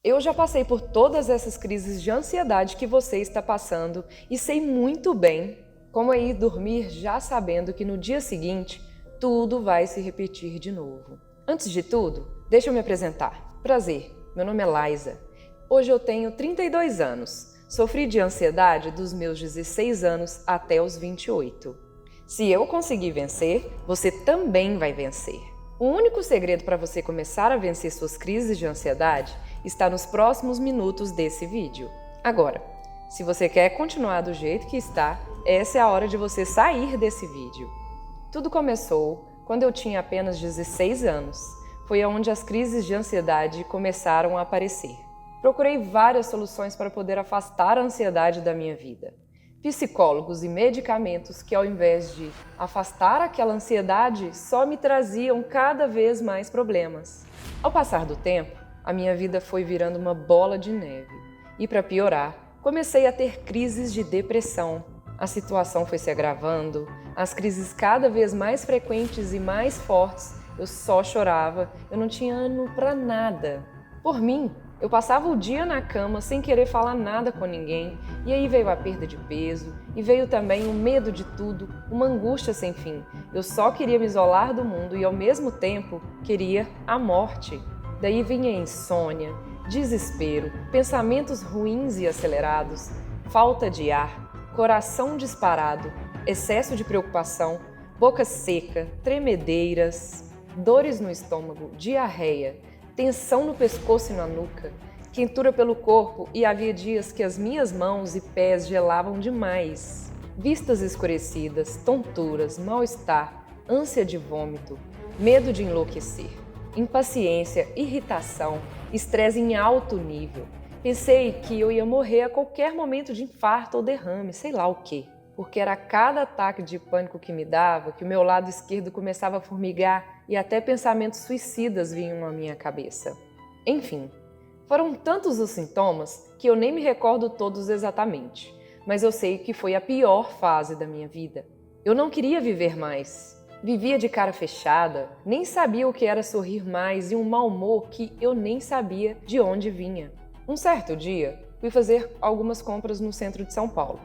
Eu já passei por todas essas crises de ansiedade que você está passando e sei muito bem como é ir dormir já sabendo que no dia seguinte tudo vai se repetir de novo. Antes de tudo, deixa eu me apresentar. Prazer, meu nome é Laisa. Hoje eu tenho 32 anos. Sofri de ansiedade dos meus 16 anos até os 28. Se eu conseguir vencer, você também vai vencer. O único segredo para você começar a vencer suas crises de ansiedade está nos próximos minutos desse vídeo. Agora, se você quer continuar do jeito que está, essa é a hora de você sair desse vídeo. Tudo começou quando eu tinha apenas 16 anos. Foi onde as crises de ansiedade começaram a aparecer. Procurei várias soluções para poder afastar a ansiedade da minha vida. Psicólogos e medicamentos que, ao invés de afastar aquela ansiedade, só me traziam cada vez mais problemas. Ao passar do tempo, a minha vida foi virando uma bola de neve. E para piorar, comecei a ter crises de depressão. A situação foi se agravando, as crises cada vez mais frequentes e mais fortes. Eu só chorava, eu não tinha ânimo para nada. Por mim, eu passava o dia na cama sem querer falar nada com ninguém, e aí veio a perda de peso, e veio também o medo de tudo, uma angústia sem fim. Eu só queria me isolar do mundo e ao mesmo tempo queria a morte. Daí vinha insônia, desespero, pensamentos ruins e acelerados, falta de ar, coração disparado, excesso de preocupação, boca seca, tremedeiras, dores no estômago, diarreia, tensão no pescoço e na nuca, quentura pelo corpo e havia dias que as minhas mãos e pés gelavam demais. Vistas escurecidas, tonturas, mal-estar, ânsia de vômito, medo de enlouquecer, impaciência, irritação, estresse em alto nível. Pensei que eu ia morrer a qualquer momento de infarto ou derrame, sei lá o quê. Porque era cada ataque de pânico que me dava que o meu lado esquerdo começava a formigar e até pensamentos suicidas vinham à minha cabeça. Enfim, foram tantos os sintomas que eu nem me recordo todos exatamente, mas eu sei que foi a pior fase da minha vida. Eu não queria viver mais. Vivia de cara fechada, nem sabia o que era sorrir mais e um mau humor que eu nem sabia de onde vinha. Um certo dia, fui fazer algumas compras no centro de São Paulo.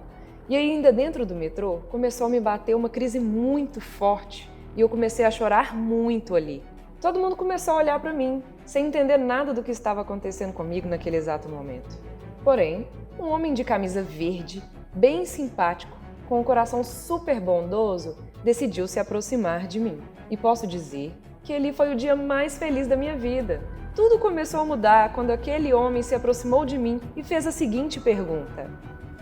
E ainda dentro do metrô, começou a me bater uma crise muito forte e eu comecei a chorar muito ali. Todo mundo começou a olhar para mim, sem entender nada do que estava acontecendo comigo naquele exato momento. Porém, um homem de camisa verde, bem simpático, com um coração super bondoso, decidiu se aproximar de mim. E posso dizer que ali foi o dia mais feliz da minha vida. Tudo começou a mudar quando aquele homem se aproximou de mim e fez a seguinte pergunta: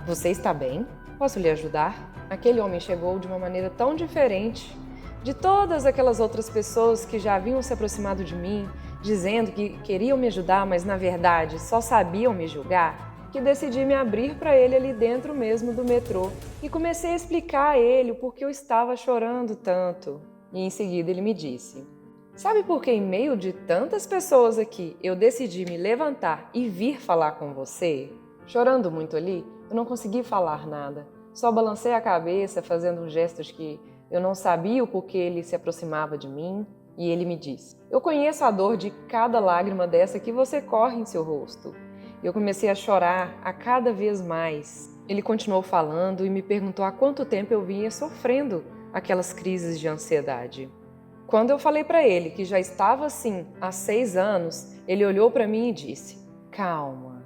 "Você está bem? Posso lhe ajudar?" Aquele homem chegou de uma maneira tão diferente de todas aquelas outras pessoas que já haviam se aproximado de mim, dizendo que queriam me ajudar, mas na verdade só sabiam me julgar, que decidi me abrir para ele ali dentro mesmo do metrô e comecei a explicar a ele o porquê eu estava chorando tanto. E em seguida ele me disse: "Sabe por que em meio de tantas pessoas aqui eu decidi me levantar e vir falar com você?" Chorando muito ali, eu não consegui falar nada, só balancei a cabeça fazendo gestos que eu não sabia o porquê ele se aproximava de mim, e ele me disse: "Eu conheço a dor de cada lágrima dessa que você corre em seu rosto." Eu comecei a chorar a cada vez mais. Ele continuou falando e me perguntou há quanto tempo eu vinha sofrendo aquelas crises de ansiedade. Quando eu falei para ele que já estava assim há 6 anos, ele olhou para mim e disse: "Calma.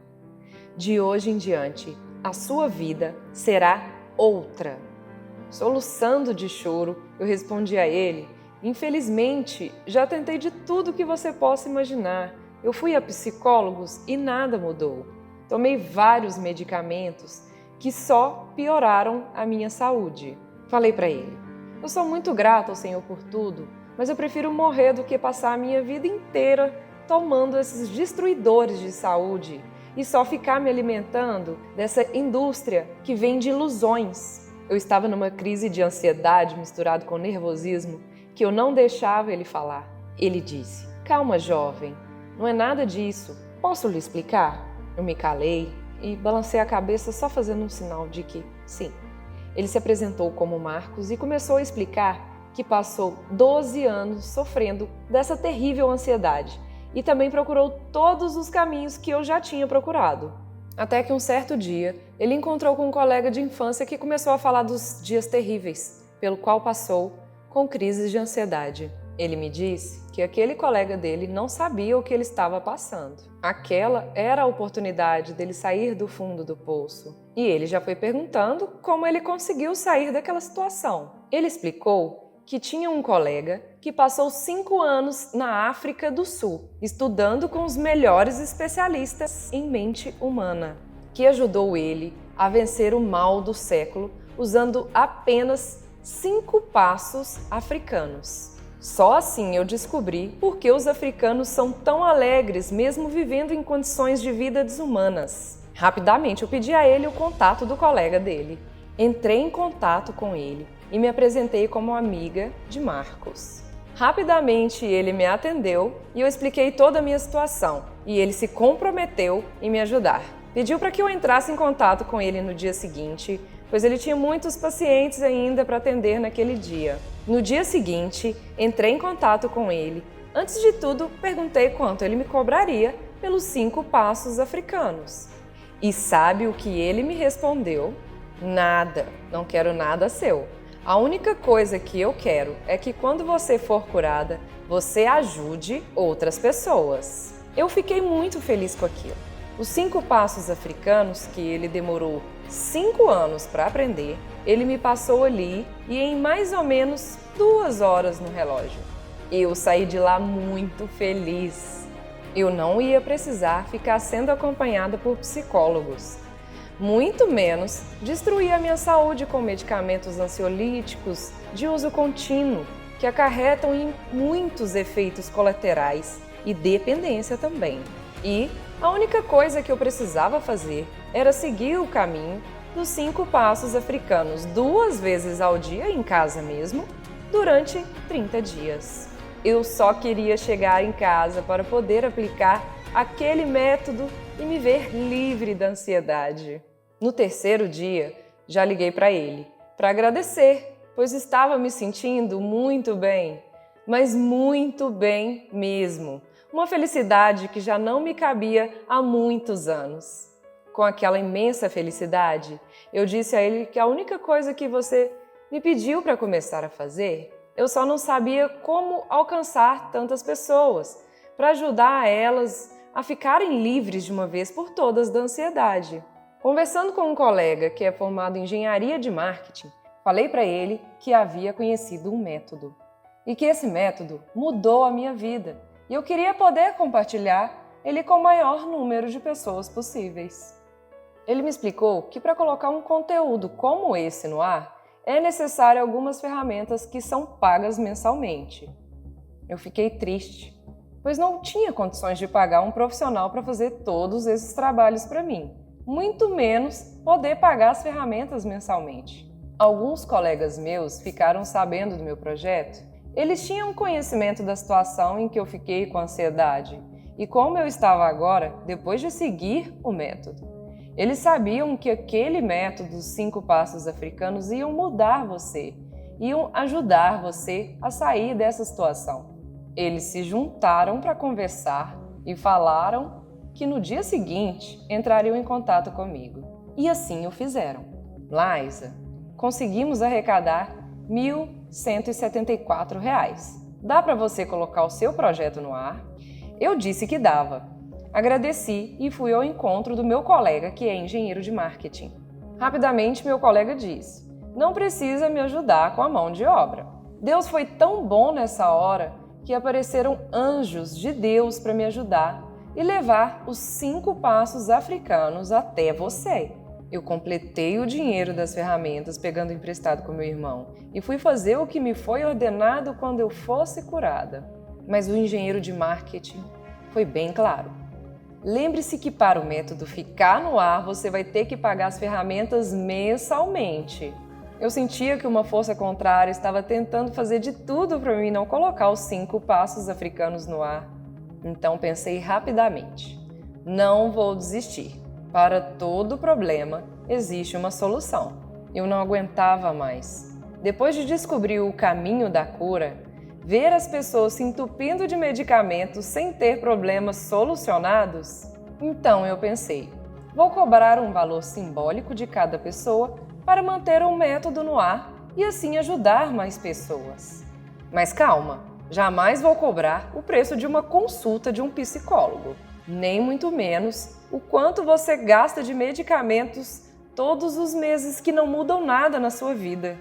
De hoje em diante, a sua vida será outra." Soluçando de choro, eu respondi a ele: "Infelizmente, já tentei de tudo que você possa imaginar. Eu fui a psicólogos e nada mudou. Tomei vários medicamentos que só pioraram a minha saúde." Falei para ele: "Eu sou muito grato ao Senhor por tudo, mas eu prefiro morrer do que passar a minha vida inteira tomando esses destruidores de saúde e só ficar me alimentando dessa indústria que vende ilusões." Eu estava numa crise de ansiedade misturado com nervosismo que eu não deixava ele falar. Ele disse: "Calma, jovem, não é nada disso. Posso lhe explicar?" Eu me calei e balancei a cabeça só fazendo um sinal de que sim. Ele se apresentou como Marcos e começou a explicar que passou 12 anos sofrendo dessa terrível ansiedade e também procurou todos os caminhos que eu já tinha procurado. Até que um certo dia, ele encontrou com um colega de infância que começou a falar dos dias terríveis, pelo qual passou com crises de ansiedade. Ele me disse que aquele colega dele não sabia o que ele estava passando. Aquela era a oportunidade dele sair do fundo do poço. E ele já foi perguntando como ele conseguiu sair daquela situação. Ele explicou que tinha um colega que passou 5 anos na África do Sul, estudando com os melhores especialistas em mente humana, que ajudou ele a vencer o mal do século usando apenas 5 passos africanos. Só assim eu descobri por que os africanos são tão alegres mesmo vivendo em condições de vida desumanas. Rapidamente eu pedi a ele o contato do colega dele. Entrei em contato com ele e me apresentei como amiga de Marcos. Rapidamente ele me atendeu e eu expliquei toda a minha situação e ele se comprometeu em me ajudar. Pediu para que eu entrasse em contato com ele no dia seguinte, pois ele tinha muitos pacientes ainda para atender naquele dia. No dia seguinte, entrei em contato com ele. Antes de tudo, perguntei quanto ele me cobraria pelos 5 passos africanos. E sabe o que ele me respondeu? Nada, não quero nada seu. A única coisa que eu quero é que quando você for curada, você ajude outras pessoas. Eu fiquei muito feliz com aquilo. Os 5 passos africanos, que ele demorou 5 anos para aprender, ele me passou ali e em mais ou menos 2 horas no relógio. Eu saí de lá muito feliz. Eu não ia precisar ficar sendo acompanhada por psicólogos. Muito menos destruir a minha saúde com medicamentos ansiolíticos de uso contínuo, que acarretam em muitos efeitos colaterais e dependência também. E a única coisa que eu precisava fazer era seguir o caminho dos 5 passos africanos 2 vezes ao dia em casa mesmo, durante 30 dias. Eu só queria chegar em casa para poder aplicar aquele método e me ver livre da ansiedade. No 3º dia, já liguei para ele, para agradecer, pois estava me sentindo muito bem, mas muito bem mesmo. Uma felicidade que já não me cabia há muitos anos. Com aquela imensa felicidade, eu disse a ele que a única coisa que você me pediu para começar a fazer, eu só não sabia como alcançar tantas pessoas, para ajudar elas a ficarem livres de uma vez por todas da ansiedade. Conversando com um colega que é formado em engenharia de marketing, falei para ele que havia conhecido um método e que esse método mudou a minha vida e eu queria poder compartilhar ele com o maior número de pessoas possíveis. Ele me explicou que para colocar um conteúdo como esse no ar, é necessário algumas ferramentas que são pagas mensalmente. Eu fiquei triste, pois não tinha condições de pagar um profissional para fazer todos esses trabalhos para mim, muito menos poder pagar as ferramentas mensalmente. Alguns colegas meus ficaram sabendo do meu projeto. Eles tinham conhecimento da situação em que eu fiquei com ansiedade e como eu estava agora depois de seguir o método. Eles sabiam que aquele método dos 5 passos africanos iam mudar você, iam ajudar você a sair dessa situação. Eles se juntaram para conversar e falaram que no dia seguinte entrariam em contato comigo. E assim o fizeram. Laísa, conseguimos arrecadar R$ 1.174. Dá para você colocar o seu projeto no ar? Eu disse que dava. Agradeci e fui ao encontro do meu colega, que é engenheiro de marketing. Rapidamente, meu colega disse: não precisa me ajudar com a mão de obra. Deus foi tão bom nessa hora que apareceram anjos de Deus para me ajudar e levar os 5 passos africanos até você. Eu completei o dinheiro das ferramentas pegando emprestado com meu irmão e fui fazer o que me foi ordenado quando eu fosse curada. Mas o engenheiro de marketing foi bem claro. Lembre-se que para o método ficar no ar, você vai ter que pagar as ferramentas mensalmente. Eu sentia que uma força contrária estava tentando fazer de tudo para mim não colocar os 5 passos africanos no ar. Então pensei rapidamente. Não vou desistir. Para todo problema, existe uma solução. Eu não aguentava mais. Depois de descobrir o caminho da cura, Ver as pessoas se entupindo de medicamentos sem ter problemas solucionados? Então eu pensei, vou cobrar um valor simbólico de cada pessoa para manter o método no ar e assim ajudar mais pessoas. Mas calma, jamais vou cobrar o preço de uma consulta de um psicólogo, nem muito menos o quanto você gasta de medicamentos todos os meses que não mudam nada na sua vida.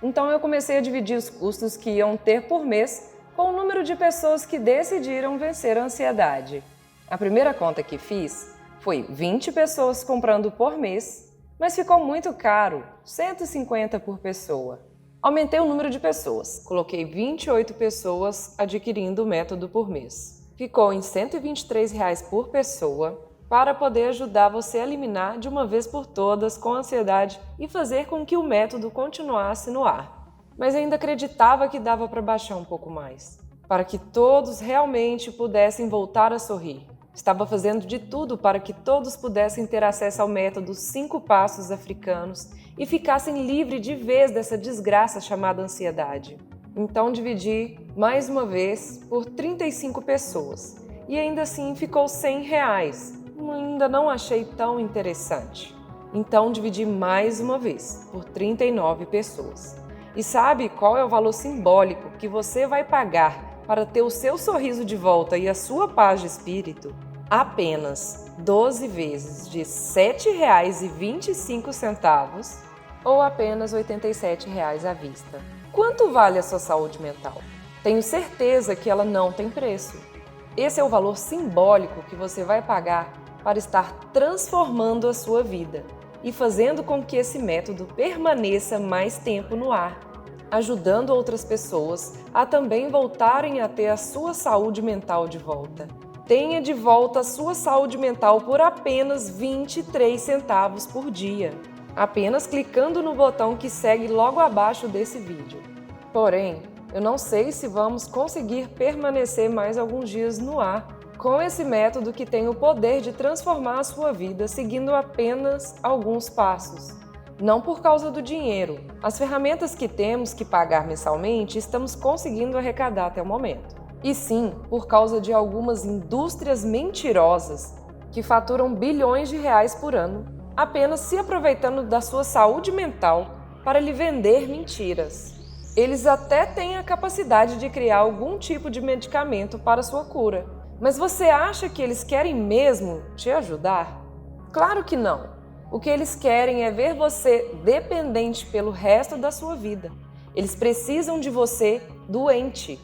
Então eu comecei a dividir os custos que iam ter por mês com o número de pessoas que decidiram vencer a ansiedade. A primeira conta que fiz foi 20 pessoas comprando por mês, mas ficou muito caro, 150 por pessoa. Aumentei o número de pessoas, coloquei 28 pessoas adquirindo o método por mês. Ficou em R$ 123 por pessoa para poder ajudar você a eliminar de uma vez por todas com ansiedade e fazer com que o método continuasse no ar. Mas ainda acreditava que dava para baixar um pouco mais, para que todos realmente pudessem voltar a sorrir. Estava fazendo de tudo para que todos pudessem ter acesso ao método 5 Passos Africanos e ficassem livres de vez dessa desgraça chamada ansiedade. Então dividi mais uma vez por 35 pessoas e ainda assim ficou R$ 100. Ainda não achei tão interessante. Então dividi mais uma vez por 39 pessoas. E sabe qual é o valor simbólico que você vai pagar para ter o seu sorriso de volta e a sua paz de espírito? Apenas 12 vezes de R$ 7,25 ou apenas R$ 87 à vista. Quanto vale a sua saúde mental? Tenho certeza que ela não tem preço. Esse é o valor simbólico que você vai pagar para estar transformando a sua vida e fazendo com que esse método permaneça mais tempo no ar, ajudando outras pessoas a também voltarem a ter a sua saúde mental de volta. Tenha de volta a sua saúde mental por apenas 23 centavos por dia, apenas clicando no botão que segue logo abaixo desse vídeo. Porém, eu não sei se vamos conseguir permanecer mais alguns dias no ar com esse método que tem o poder de transformar a sua vida seguindo apenas alguns passos. Não por causa do dinheiro. As ferramentas que temos que pagar mensalmente estamos conseguindo arrecadar até o momento. E sim, por causa de algumas indústrias mentirosas que faturam bilhões de reais por ano, apenas se aproveitando da sua saúde mental para lhe vender mentiras. Eles até têm a capacidade de criar algum tipo de medicamento para sua cura. Mas você acha que eles querem mesmo te ajudar? Claro que não. O que eles querem é ver você dependente pelo resto da sua vida. Eles precisam de você doente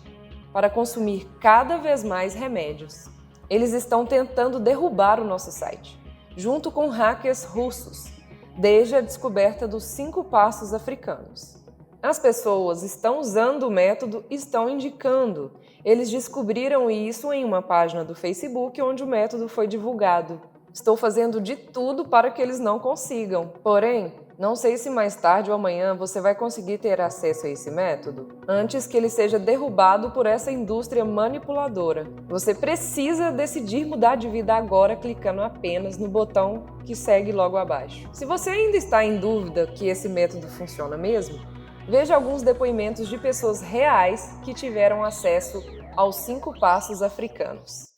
para consumir cada vez mais remédios. Eles estão tentando derrubar o nosso site, junto com hackers russos, desde a descoberta dos 5 passos africanos. As pessoas estão usando o método e estão indicando. Eles descobriram isso em uma página do Facebook onde o método foi divulgado. Estou fazendo de tudo para que eles não consigam. Porém, não sei se mais tarde ou amanhã você vai conseguir ter acesso a esse método antes que ele seja derrubado por essa indústria manipuladora. Você precisa decidir mudar de vida agora clicando apenas no botão que segue logo abaixo. Se você ainda está em dúvida que esse método funciona mesmo, veja alguns depoimentos de pessoas reais que tiveram acesso aos 5 passos africanos.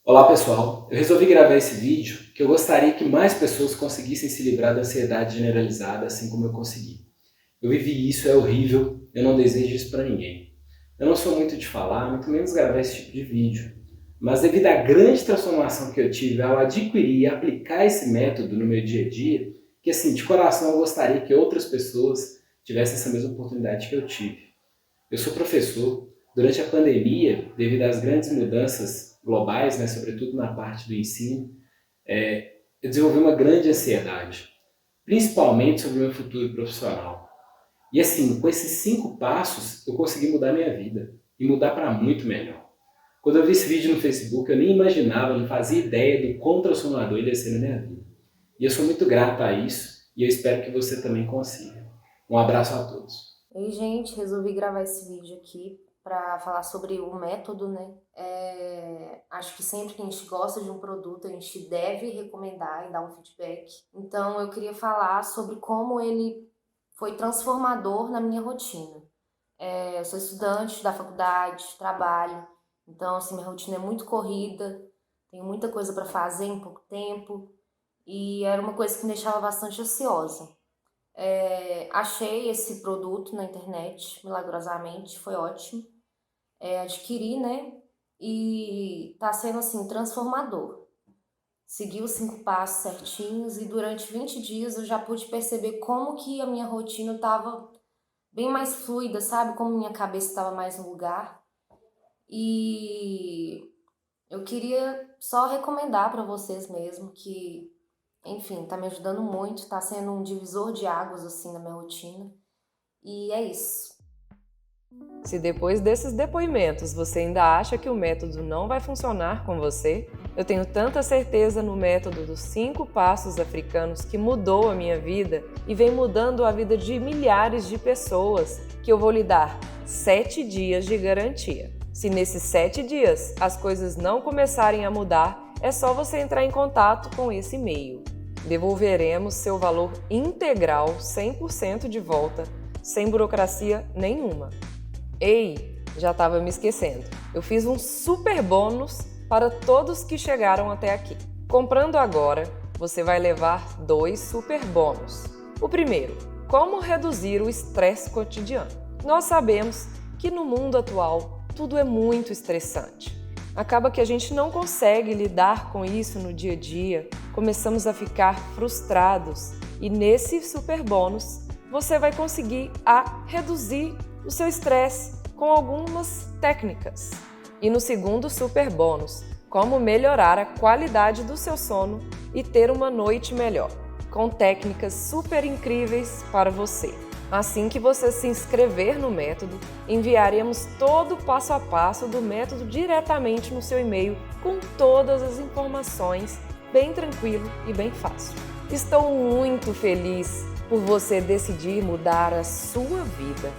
Olá pessoal, eu resolvi gravar esse vídeo que eu gostaria que mais pessoas conseguissem se livrar da ansiedade generalizada assim como eu consegui. Eu vivi isso, é horrível, eu não desejo isso para ninguém. Eu não sou muito de falar, muito menos gravar esse tipo de vídeo, mas devido à grande transformação que eu tive ao adquirir e aplicar esse método no meu dia a dia, que assim, de coração eu gostaria que outras pessoas tivessem essa mesma oportunidade que eu tive. Eu sou professor. Durante a pandemia, devido às grandes mudanças globais, sobretudo na parte do ensino, eu desenvolvi uma grande ansiedade, principalmente sobre o meu futuro profissional. E assim, com esses 5 passos, eu consegui mudar minha vida, e mudar para muito melhor. Quando eu vi esse vídeo no Facebook, eu nem imaginava, não fazia ideia do quão transformador ele ia ser na minha vida. E eu sou muito grato a isso, e eu espero que você também consiga. Um abraço a todos. Oi, gente, resolvi gravar esse vídeo aqui para falar sobre o método, né? Acho que sempre que a gente gosta de um produto, a gente deve recomendar e dar um feedback. Então, eu queria falar sobre como ele foi transformador na minha rotina. Eu sou estudante da faculdade, trabalho, então assim, minha rotina é muito corrida, tenho muita coisa para fazer em pouco tempo e era uma coisa que me deixava bastante ansiosa. Achei esse produto na internet, milagrosamente, foi ótimo. Adquiri, né? E tá sendo assim, transformador. Segui os 5 passos certinhos e durante 20 dias eu já pude perceber como que a minha rotina estava bem mais fluida, sabe? Como minha cabeça estava mais no lugar. E eu queria só recomendar para vocês mesmo que, enfim, tá me ajudando muito, tá sendo um divisor de águas assim na minha rotina. E é isso. Se depois desses depoimentos você ainda acha que o método não vai funcionar com você, eu tenho tanta certeza no método dos 5 passos africanos que mudou a minha vida e vem mudando a vida de milhares de pessoas que eu vou lhe dar 7 dias de garantia. Se nesses 7 dias as coisas não começarem a mudar, é só você entrar em contato com esse e-mail. Devolveremos seu valor integral 100% de volta, sem burocracia nenhuma. Ei, já estava me esquecendo. Eu fiz um super bônus para todos que chegaram até aqui. Comprando agora, você vai levar 2 super bônus. O primeiro, como reduzir o estresse cotidiano. Nós sabemos que no mundo atual tudo é muito estressante. Acaba que a gente não consegue lidar com isso no dia a dia, começamos a ficar frustrados e nesse super bônus você vai conseguir reduzir o seu estresse com algumas técnicas. E no segundo super bônus, como melhorar a qualidade do seu sono e ter uma noite melhor, com técnicas super incríveis para você. Assim que você se inscrever no método, enviaremos todo o passo a passo do método diretamente no seu e-mail com todas as informações, bem tranquilo e bem fácil. Estou muito feliz por você decidir mudar a sua vida.